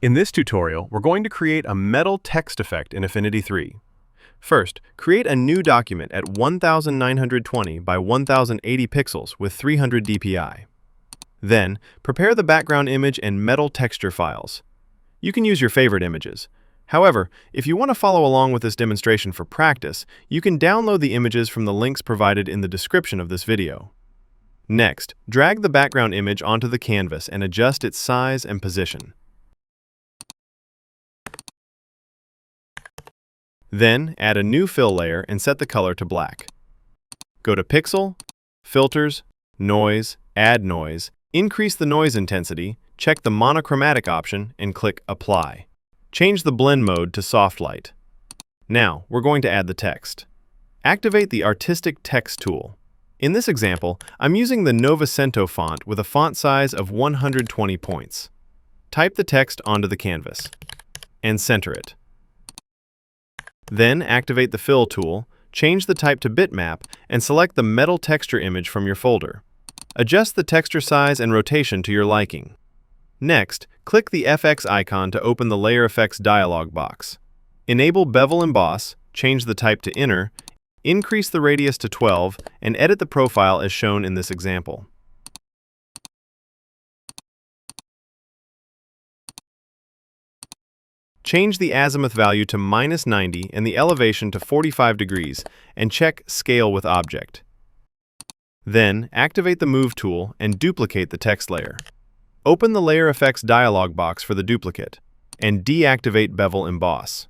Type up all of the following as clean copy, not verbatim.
In this tutorial, we're going to create a metal text effect in Affinity 3. First, create a new document at 1920 by 1080 pixels with 300 dpi. Then, prepare the background image and metal texture files. You can use your favorite images. However, if you want to follow along with this demonstration for practice, you can download the images from the links provided in the description of this video. Next, drag the background image onto the canvas and adjust its size and position. Then, add a new fill layer and set the color to black. Go to Pixel, Filters, Noise, Add Noise, increase the noise intensity, check the monochromatic option, and click Apply. Change the blend mode to Soft Light. Now, we're going to add the text. Activate the Artistic Text tool. In this example, I'm using the Novecento font with a font size of 120 points. Type the text onto the canvas and center it. Then activate the Fill tool, change the type to bitmap, and select the metal texture image from your folder. Adjust the texture size and rotation to your liking. Next, click the FX icon to open the Layer Effects dialog box. Enable Bevel Emboss, change the type to Inner, increase the radius to 12, and edit the profile as shown in this example. Change the azimuth value to -90 and the elevation to 45 degrees, and check Scale with Object. Then, activate the Move tool and duplicate the text layer. Open the Layer Effects dialog box for the duplicate, and deactivate Bevel Emboss.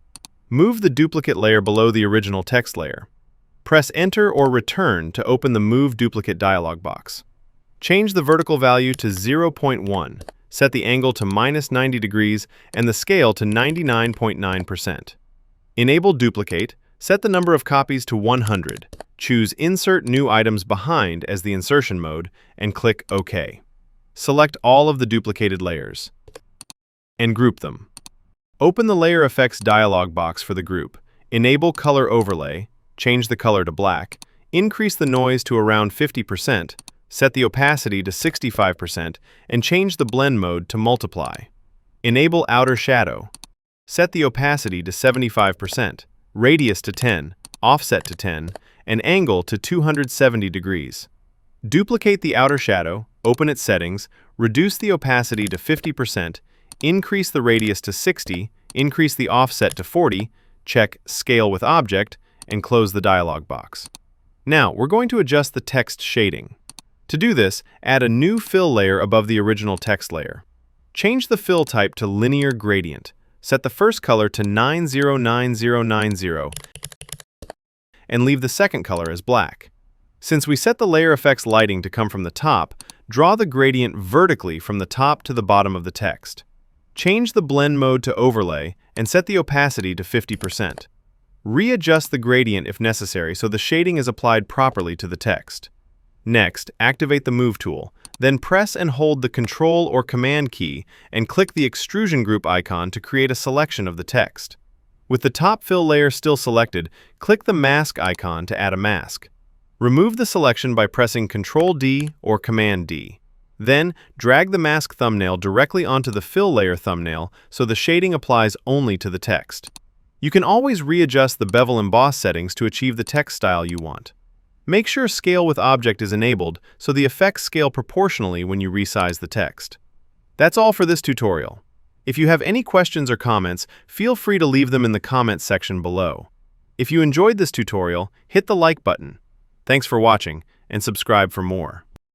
Move the duplicate layer below the original text layer. Press Enter or Return to open the Move Duplicate dialog box. Change the vertical value to 0.1. Set the angle to -90 degrees and the scale to 99.9%. Enable Duplicate, set the number of copies to 100, choose Insert New Items Behind as the insertion mode, and click OK. Select all of the duplicated layers and group them. Open the Layer Effects dialog box for the group. Enable Color Overlay, change the color to black, increase the noise to around 50%, set the opacity to 65%, and change the blend mode to multiply. Enable Outer Shadow. Set the opacity to 75%, radius to 10, offset to 10, and angle to 270 degrees. Duplicate the outer shadow, open its settings, reduce the opacity to 50%, increase the radius to 60, increase the offset to 40, check Scale with Object, and close the dialog box. Now, we're going to adjust the text shading. To do this, add a new fill layer above the original text layer. Change the fill type to Linear Gradient. Set the first color to 909090 and leave the second color as black. Since we set the layer effects lighting to come from the top, draw the gradient vertically from the top to the bottom of the text. Change the blend mode to Overlay and set the opacity to 50%. Readjust the gradient if necessary so the shading is applied properly to the text. Next, activate the Move tool, then press and hold the Control or Command key and click the Extrusion group icon to create a selection of the text. With the top fill layer still selected, click the Mask icon to add a mask. Remove the selection by pressing Ctrl-D or Command-D. Then, drag the mask thumbnail directly onto the fill layer thumbnail so the shading applies only to the text. You can always readjust the Bevel Emboss settings to achieve the text style you want. Make sure Scale with Object is enabled so the effects scale proportionally when you resize the text. That's all for this tutorial. If you have any questions or comments, feel free to leave them in the comments section below. If you enjoyed this tutorial, hit the like button. Thanks for watching, and subscribe for more.